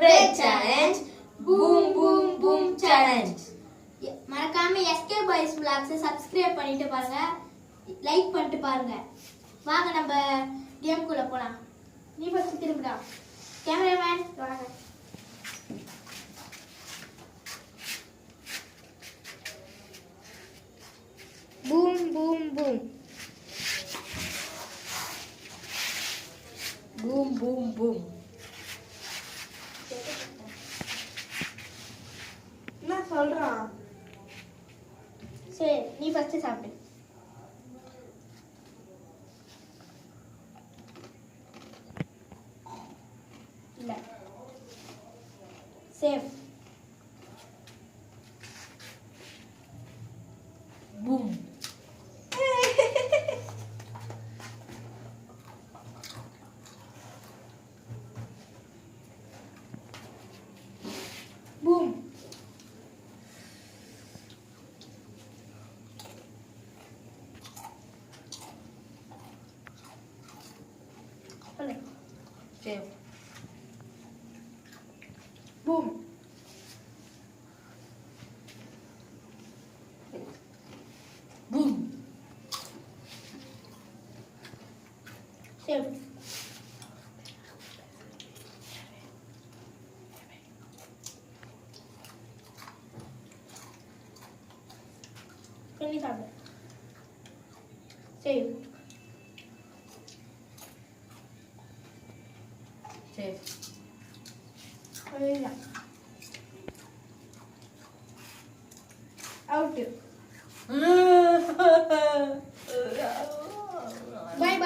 bread challenge, boom boom boom challenge. மறக்காம SK Boys Vlogs subscribe பண்ணிட்டு பாருங்க, like பண்ணிட்டு பாருங்க. வாங்க நம்ம கேம் குள்ள போலாம். நீ ஃபர்ஸ்ட் திரும்புடா. கேமராமேன் வாங்க. Boom boom boom. Boom boom boom. என்ன சொல்றான்? சரி, நீ ஃபர்ஸ்ட் சாப்பிடு. இல்ல. Same. Boom. Boom. Boleh. Same. Boom. Boom. Same. Ini sabar. Same. Same. Oh iya. Out.